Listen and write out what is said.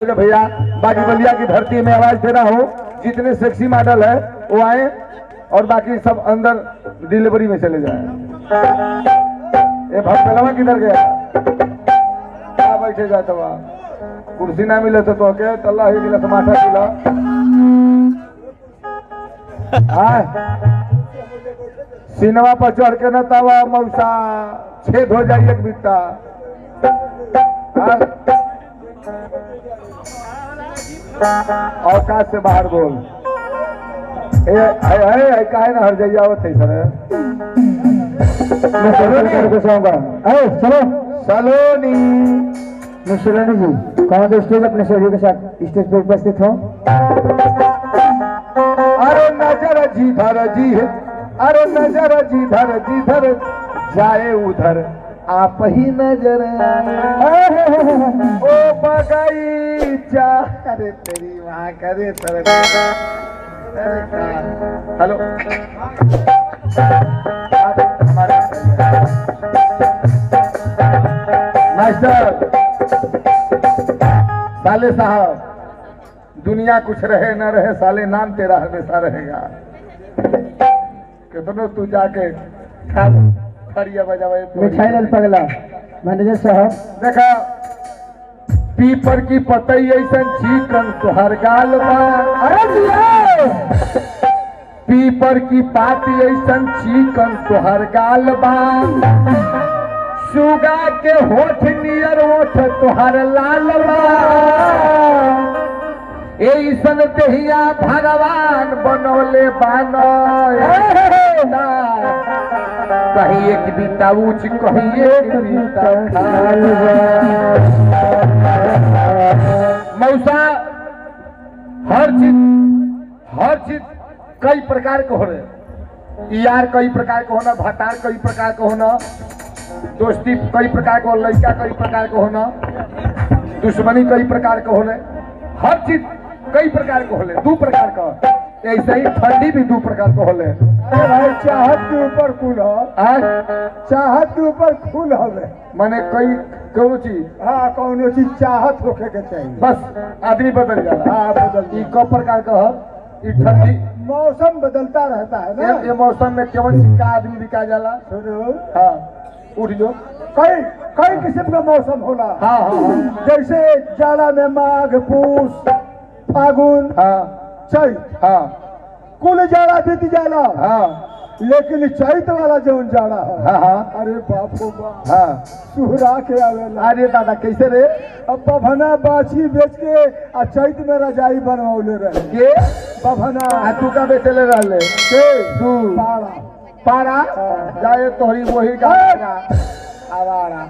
भैया बाकी बलिया की धरती में आवाज दे रहा हूँ, जितने सेक्सी मॉडल है वो आए और बाकी सब अंदर डिलीवरी में चले जाए। ये भक्तलवा किधर गया? क्या बैठे जाता हुआ? कुर्सी ना मिले तो क्या तल्ला ही गिला टमाटर किला सिनेमा पर चढ़ के न तवा मौसा छेद हो जाए एक बित्ता। औकात से बाहर बोल। काहे ना हर जाइए आवत है सर। मैं चलो सलोनी सलोनी जी कौन स्टेज अपने सहयोगी के साथ स्टेज पर उपस्थित हो। अरे नजर जिधर जी है, अरे नजर जिधर जाए उधर आप ही नजर ओ बगीचा। अरे तेरी माँ करे तर। हेलो मास्टर साले साहब, दुनिया कुछ रहे न रहे साले नाम तेरा हमेशा रहेगा। कितनों तू जाके खड़िया बजावे मिठाई लाल पगला मैनेजर साहब देखा पीपर की पतई ऐसा चिकन तुहर गाल बा। अरे पीपर की पाती ऐसा चिकन तुहर गाल बा। सुगा के होठ नियर ओठ तुहर लाल बा। ऐसन देहिया भगवान बनौले बानो। कहीं एक बीता ऊंच कहीं एक बीता खाल। मौसा हर चीज कई प्रकार के हो रहे। यार कई प्रकार के होना, भतार कई प्रकार के होना, दोस्ती कई प्रकार के हो, लड़का कई प्रकार के होना, दुश्मनी कई प्रकार के होले। हर चीज कई प्रकार के होले, दो प्रकार का। ऐसे ही ठंडी भी दो प्रकार के होले। अरे भाई चाहत के ऊपर खून हो, चाहत के ऊपर खून हवे माने कई कौनो चीज। हाँ कौनो चीज चाहत होके के चाहिए, बस आदमी बदल जाला। हाँ बदल ये कौ प्रकार का है? ये ठंडी मौसम बदलता रहता है ना। ये मौसम में केवल का आदमी बिका जाला। सुनो हाँ उठ जो। कई कई किस्म का मौसम होला। हाँ हाँ हाँ जैसे जाड़ा में माघ पूस फागुन हाँ चैत, हाँ कुल जाड़ा बीत जाला। हाँ लेकिन चैत वाला जौन जाड़ा है, हाँ हाँ अरे बाप रे बाप, हाँ। सुहरा के आवेला। अरे दादा कैसे रे? अब बभना बाछी बेच के आ चैत में रजाई बनवले रहे के बभना। तू का बेचले रहले के तू पारा पारा जाए तोहरी वही का आवारा।